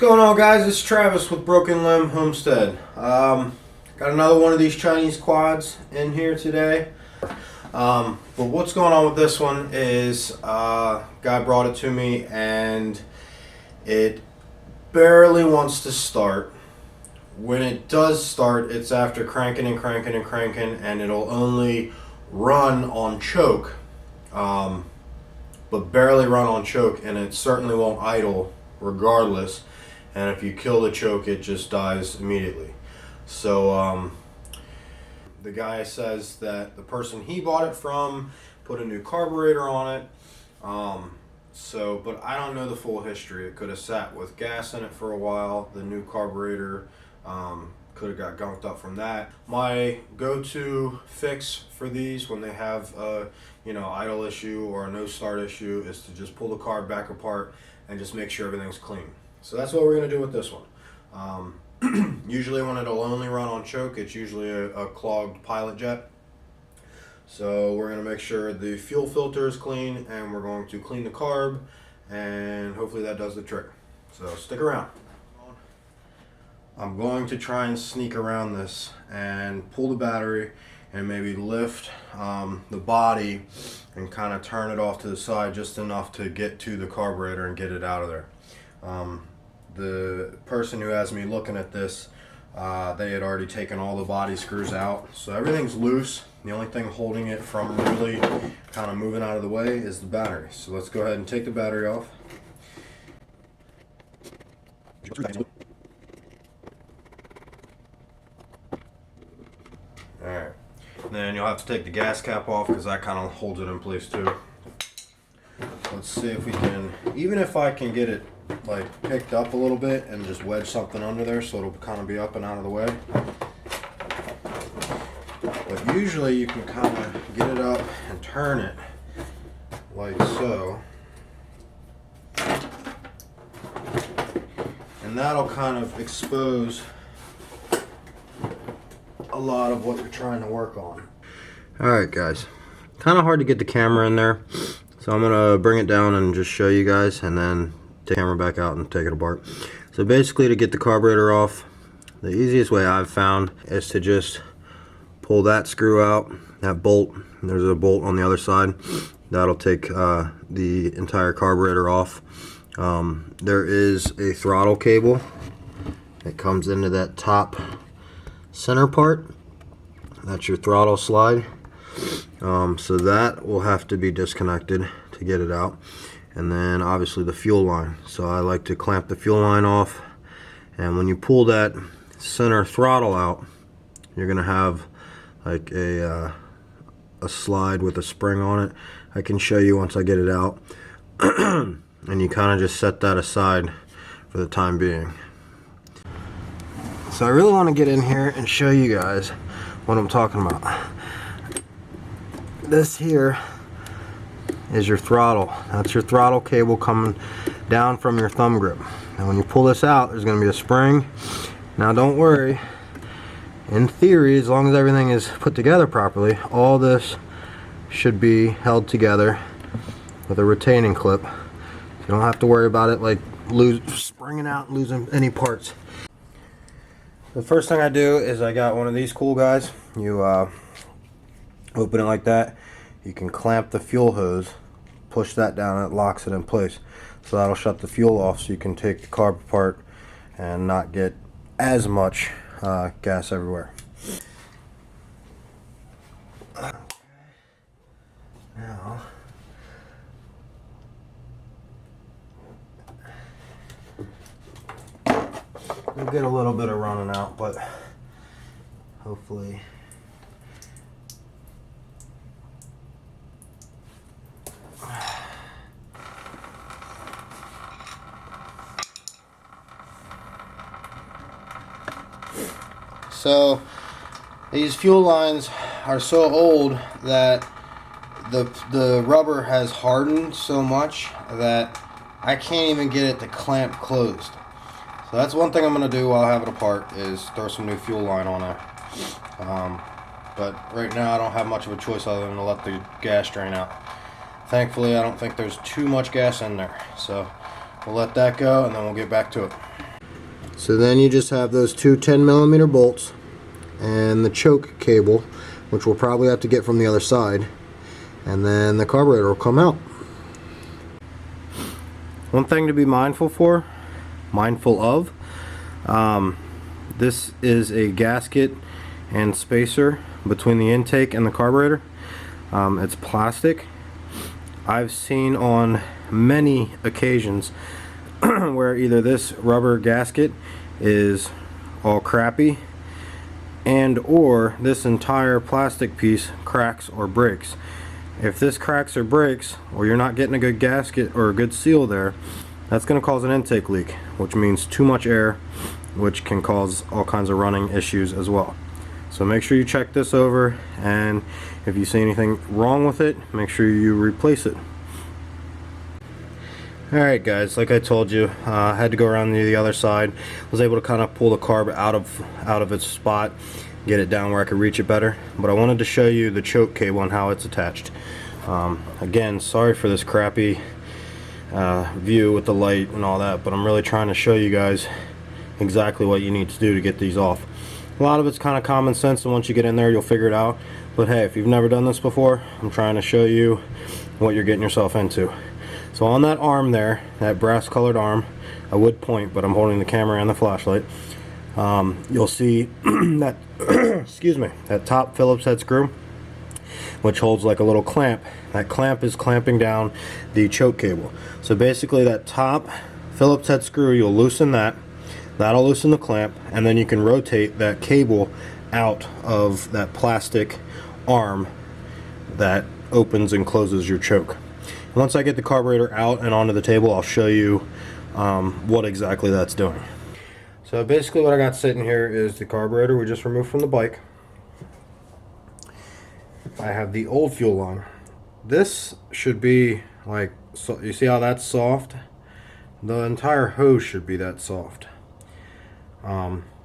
going on, guys? It's Travis with Broken Limb Homestead. Got another one of these Chinese quads in here today. But what's going on with this one is guy brought it to me and it barely wants to start. When it does start, it's after cranking and cranking and cranking, and it'll only run on choke, but barely run on choke, and it certainly won't idle regardless. And if you kill the choke, it just dies immediately. So the guy says that the person he bought it from put a new carburetor on it. But I don't know the full history. It could have sat with gas in it for a while. The new carburetor could have got gunked up from that. My go-to fix for these when they have a idle issue or a no start issue is to just pull the carb back apart and just make sure everything's clean. So that's what we're going to do with this one. Usually when it'll only run on choke, it's usually a clogged pilot jet. So we're going to make sure the fuel filter is clean, and we're going to clean the carb, and hopefully that does the trick. So stick around. I'm going to try and sneak around this and pull the battery and maybe lift the body and kind of turn it off to the side just enough to get to the carburetor and get it out of there. The person who has me looking at this, they had already taken all the body screws out, so everything's loose. The only thing holding it from really kind of moving out of the way is the battery. So let's go ahead and take the battery off. Alright, then you'll have to take the gas cap off because that kind of holds it in place too. Let's see if we can, even if I can get it like picked up a little bit and just wedge something under there so it'll kind of be up and out of the way. But usually you can kind of get it up and turn it like so, and that'll kind of expose a lot of what you're trying to work on. Alright guys, kind of hard to get the camera in there, so I'm gonna bring it down and just show you guys, and then take the camera back out and take it apart. So basically, to get the carburetor off, the easiest way I've found is to just pull that screw out, that bolt. There's a bolt on the other side that'll take the entire carburetor off. There is a throttle cable that comes into that top center part. That's your throttle slide. So that will have to be disconnected to get it out. And then obviously the fuel line. So I like to clamp the fuel line off, and when you pull that center throttle out, you're gonna have like a slide with a spring on it. I can show you once I get it out. And you kind of just set that aside for the time being. So I really want to get in here and show you guys what I'm talking about. This here is your throttle. That's your throttle cable coming down from your thumb grip. And when you pull this out, there's going to be a spring. Now don't worry, in theory, as long as everything is put together properly, all this should be held together with a retaining clip. You don't have to worry about it like springing out and losing any parts. The first thing I do is I got one of these cool guys. You open it like that. You can clamp the fuel hose, push that down, and it locks it in place. So that'll shut the fuel off, so you can take the carb apart and not get as much gas everywhere. Okay. Now, we'll get a little bit of running out, but hopefully so these fuel lines are so old that the rubber has hardened so much that I can't even get it to clamp closed. So that's one thing I'm going to do while I have it apart, is throw some new fuel line on there. But right now I don't have much of a choice other than to let the gas drain out. Thankfully I don't think there's too much gas in there, so we'll let that go and then we'll get back to it. So then you just have those two 10mm bolts and the choke cable, which we'll probably have to get from the other side, and then the carburetor will come out. One thing to be mindful of, this is a gasket and spacer between the intake and the carburetor. It's plastic. I've seen on many occasions where either this rubber gasket is all crappy and or this entire plastic piece cracks or breaks. If this cracks or breaks, or you're not getting a good gasket or a good seal there, that's going to cause an intake leak, which means too much air, which can cause all kinds of running issues as well. So make sure you check this over, and if you see anything wrong with it, make sure you replace it. Alright guys, like I told you, I had to go around the other side. Was able to kind of pull the carb out of its spot, get it down where I could reach it better. But I wanted to show you the choke cable and how it's attached. Again, sorry for this crappy view with the light and all that, but I'm really trying to show you guys exactly what you need to do to get these off. A lot of it's kind of common sense, and once you get in there you'll figure it out. But hey, if you've never done this before, I'm trying to show you what you're getting yourself into. So on that arm there, that brass colored arm, I would point, but I'm holding the camera and the flashlight. You'll see that excuse me, that top Phillips head screw, which holds like a little clamp. That clamp is clamping down the choke cable. So basically that top Phillips head screw, you'll loosen that. That'll loosen the clamp, and then you can rotate that cable out of that plastic arm that opens and closes your choke. Once I get the carburetor out and onto the table, I'll show you what exactly that's doing. So basically what I got sitting here is the carburetor we just removed from the bike. I have the old fuel line. This should be like, so you see how that's soft? The entire hose should be that soft.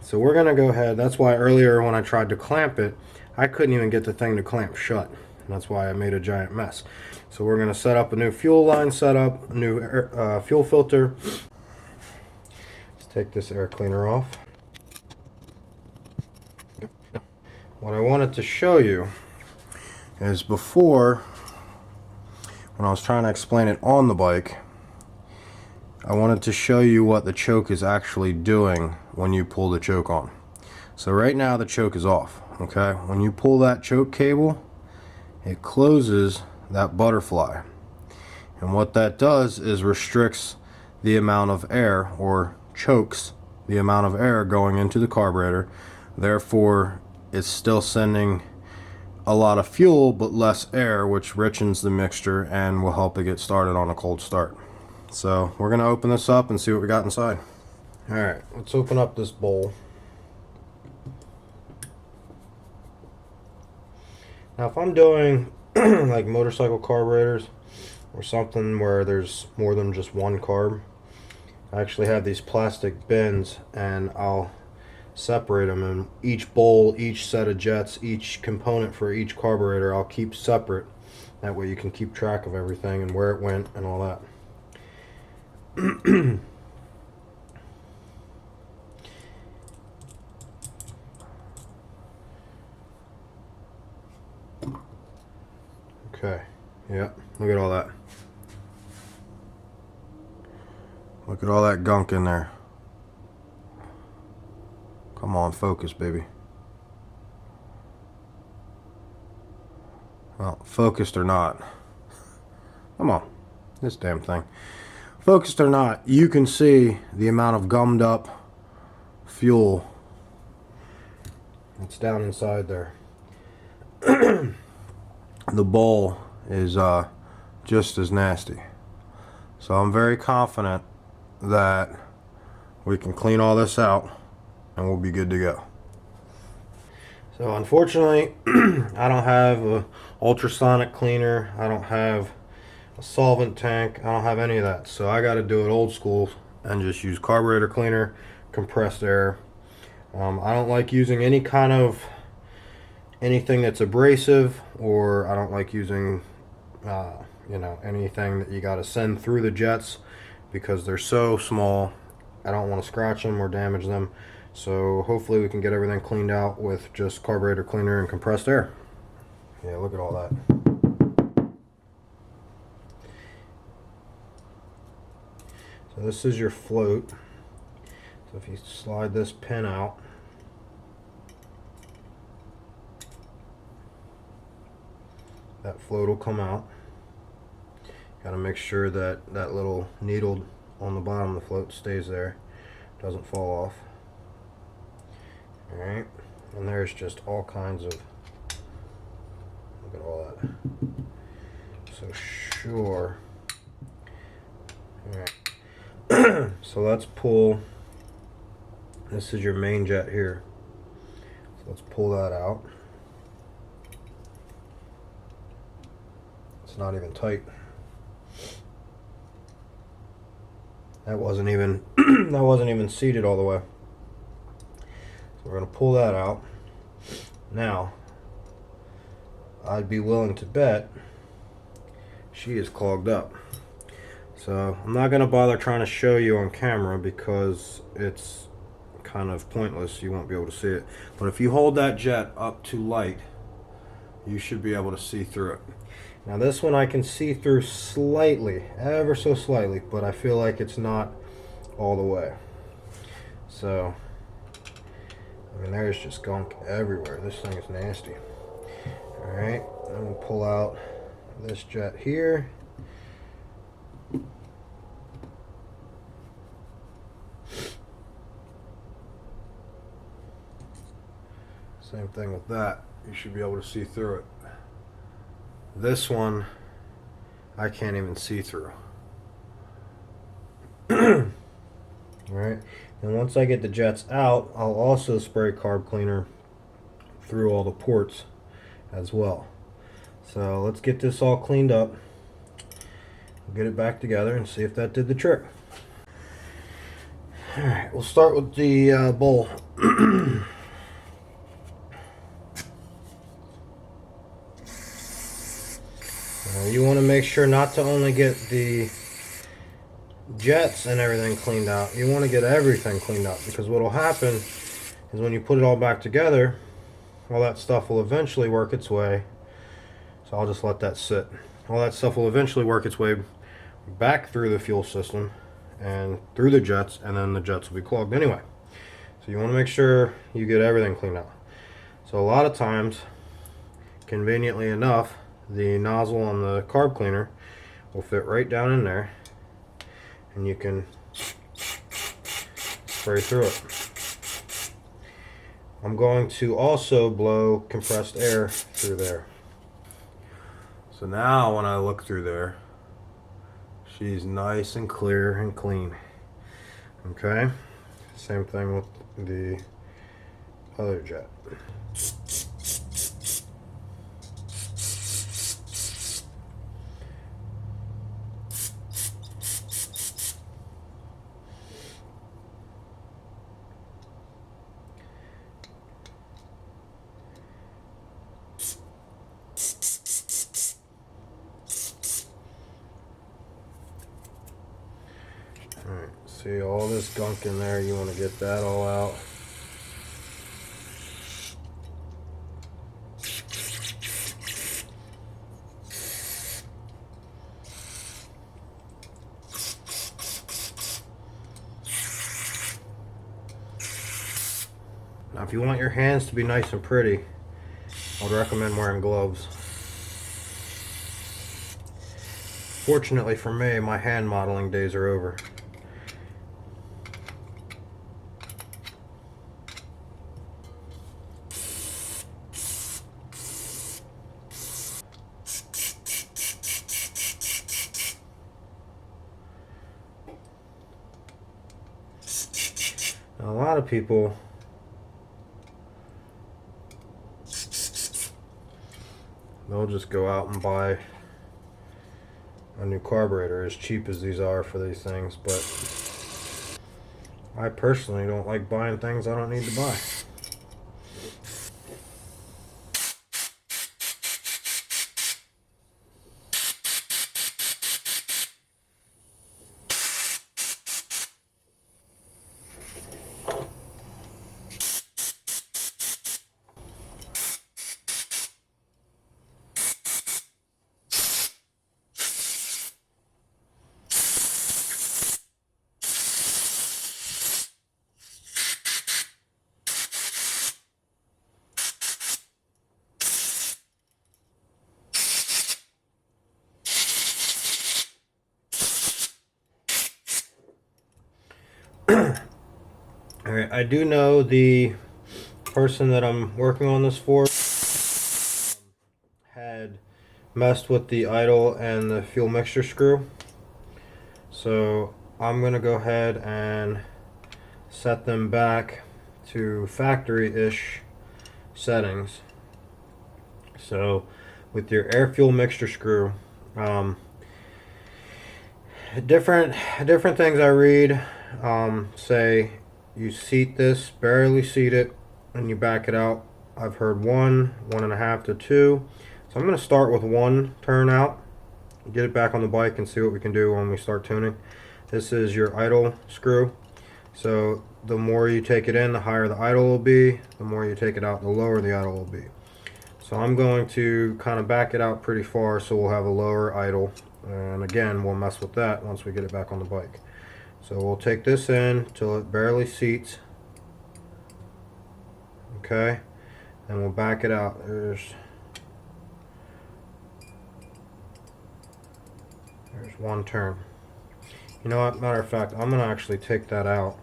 So we're gonna go ahead, that's why earlier when I tried to clamp it, I couldn't even get the thing to clamp shut. And that's why I made a giant mess. So we're gonna set up a new fuel line setup, a new fuel filter. Let's take this air cleaner off. What I wanted to show you is before, when I was trying to explain it on the bike, I wanted to show you what the choke is actually doing when you pull the choke on. So right now the choke is off, okay? When you pull that choke cable, it closes that butterfly. And what that does is restricts the amount of air, or chokes the amount of air going into the carburetor. Therefore, it's still sending a lot of fuel but less air, which richens the mixture and will help it get started on a cold start. So we're going to open this up and see what we got inside. Alright, let's open up this bowl. Now if I'm doing like motorcycle carburetors or something where there's more than just one carb, I actually have these plastic bins and I'll separate them, and each bowl, each set of jets, each component for each carburetor I'll keep separate. That way you can keep track of everything and where it went and all that. Okay, yeah, look at all that. Look at all that gunk in there. Come on, focus, baby. Well, focused or not. Come on, this damn thing. Focused or not, you can see the amount of gummed up fuel that's down inside there. The bowl is just as nasty. So I'm very confident that we can clean all this out and we'll be good to go. So unfortunately, I don't have a ultrasonic cleaner, I don't have a solvent tank, I don't have any of that. So I got to do it old school and just use carburetor cleaner, compressed air. I don't like using any kind of anything that's abrasive, or I don't like using you know, anything that you got to send through the jets, because they're so small I don't want to scratch them or damage them. So hopefully we can get everything cleaned out with just carburetor cleaner and compressed air. Yeah, look at all that. So this is your float. So if you slide this pin out, that float will come out. Got to make sure that that little needle on the bottom of the float stays there, doesn't fall off. Alright, and there's just all kinds of, look at all that. So sure. Alright, so let's pull, this is your main jet here. So let's pull that out. It's not even tight. That wasn't even that wasn't even seated all the way. So we're going to pull that out. Now, I'd be willing to bet she is clogged up. So I'm not going to bother trying to show you on camera because it's kind of pointless. You won't be able to see it. But if you hold that jet up to light, you should be able to see through it. Now this one I can see through slightly, ever so slightly, but I feel like it's not all the way. So, I mean, there's just gunk everywhere. This thing is nasty. Alright, then we'll pull out this jet here. Same thing with that. You should be able to see through it. This one, I can't even see through. Alright, and once I get the jets out, I'll also spray carb cleaner through all the ports as well. So let's get this all cleaned up, get it back together and see if that did the trick. Alright, we'll start with the bowl. You want to make sure not to only get the jets and everything cleaned out, you want to get everything cleaned out, because what will happen is when you put it all back together, all that stuff will eventually work its way. So I'll just let that sit. All that stuff will eventually work its way back through the fuel system and through the jets, and then the jets will be clogged anyway. So you want to make sure you get everything cleaned out. So a lot of times, conveniently enough, the nozzle on the carb cleaner will fit right down in there, and you can spray through it. I'm going to also blow compressed air through there. So now when I look through there, she's nice and clear and clean. Okay, same thing with the other jet. Alright, see all this gunk in there, you want to get that all out. Now if you want your hands to be nice and pretty, I'd recommend wearing gloves. Fortunately for me, my hand modeling days are over. Now, a lot of people they'll just go out and buy a new carburetor, as cheap as these are for these things, but I personally don't like buying things I don't need to buy. Alright, I do know the person that I'm working on this for had messed with the idle and the fuel mixture screw. So I'm going to go ahead and set them back to factory-ish settings. So with your air fuel mixture screw, different things I read say you seat this, barely seat it, and you back it out. I've heard 1.5 to 2. So I'm going to start with 1 turn out, get it back on the bike, and see what we can do when we start tuning. This is your idle screw. So the more you take it in, the higher the idle will be. The more you take it out, the lower the idle will be. So I'm going to kind of back it out pretty far so we'll have a lower idle. And again, we'll mess with that once we get it back on the bike. So we'll take this in till it barely seats. Okay. And we'll back it out. There's 1 turn. You know what? Matter of fact, I'm going to actually take that out.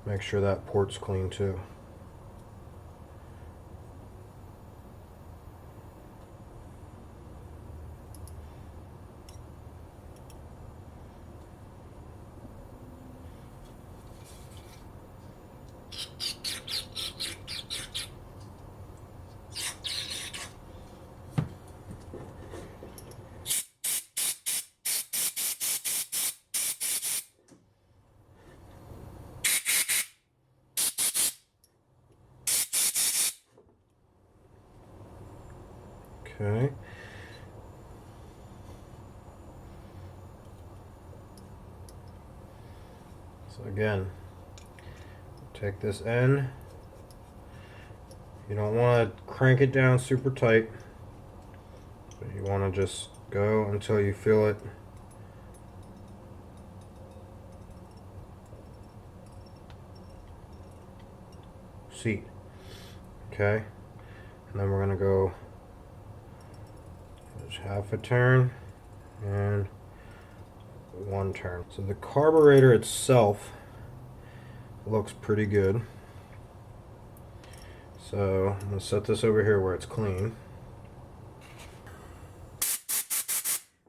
Make sure that port's clean too. Okay. So again, take this in. You don't want to crank it down super tight. So you want to just go until you feel it seat. Okay. And then we're going to go just half a turn and 1 turn. So the carburetor itself looks pretty good. So I'm going to set this over here where it's clean.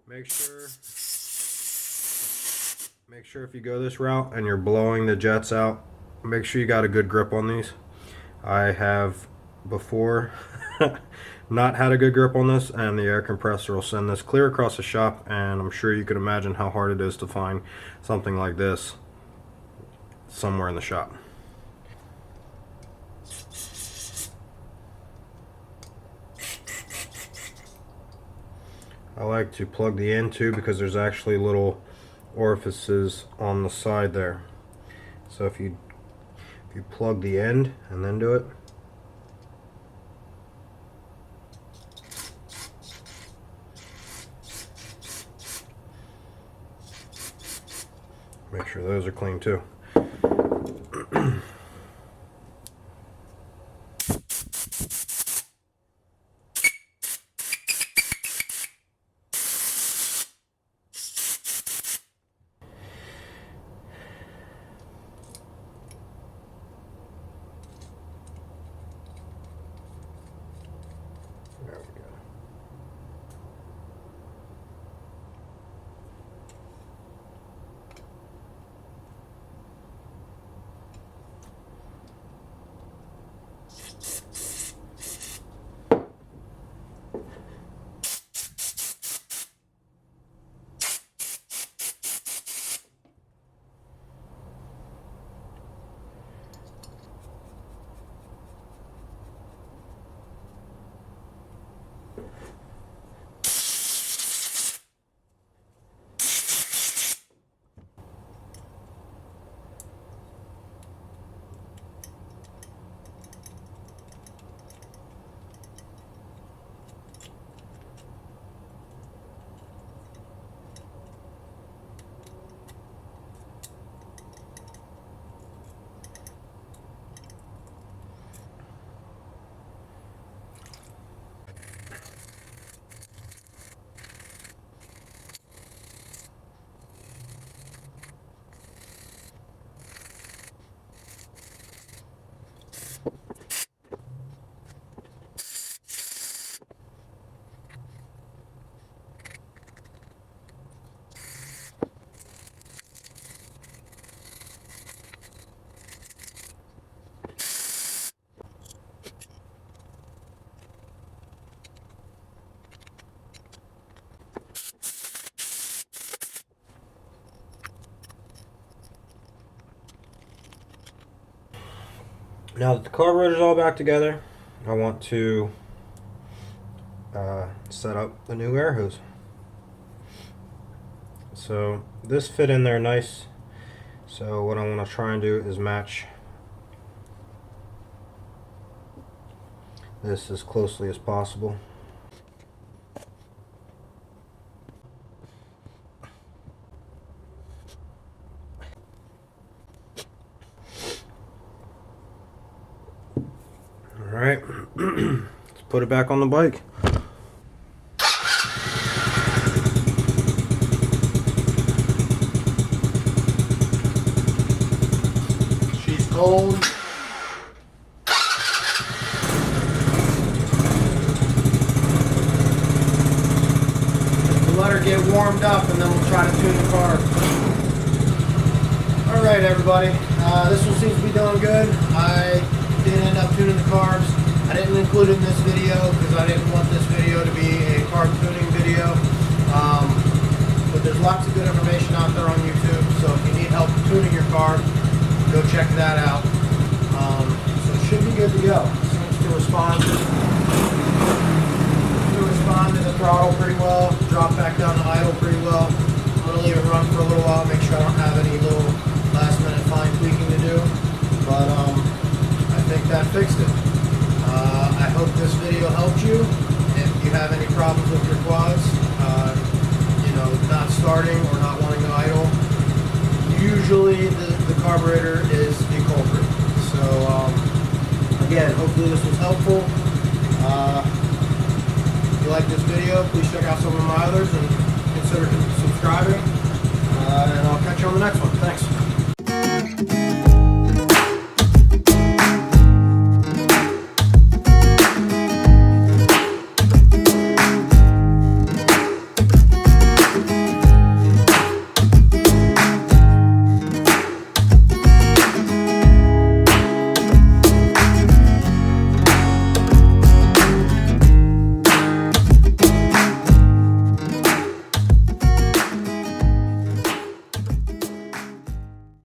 Make sure if you go this route and you're blowing the jets out, make sure you got a good grip on these. I have before not had a good grip on this, and the air compressor will send this clear across the shop, and I'm sure you can imagine how hard it is to find something like this somewhere in the shop. I like to plug the end too because there's actually little orifices on the side there. So if you plug the end and then do it, make sure those are clean too. There we go. Now that the carburetor is all back together, I want to set up the new air hose. So this fit in there nice. So what I want to try and do is match this as closely as possible. Alright, let's put it back on the bike. She's cold. We'll let her get warmed up and then we'll try to tune the car. Alright everybody, this one seems to be doing good. I did end up tuning the carbs. I didn't include it in this video because I didn't want this video to be a carb tuning video. But there's lots of good information out there on YouTube, so if you need help tuning your carb, go check that out. So it should be good to go. It seems to respond to the throttle pretty well, drop back down to idle pretty well. I'm going to leave it run for a little while, make sure I don't have any little last minute fine tweaking to do. But I think that fixed it. I hope this video helped you. If you have any problems with your quads, not starting or not wanting to idle, usually the carburetor is the culprit. So again, hopefully this was helpful. If you like this video, please check out some of my others and consider subscribing. And I'll catch you on the next one. Thanks.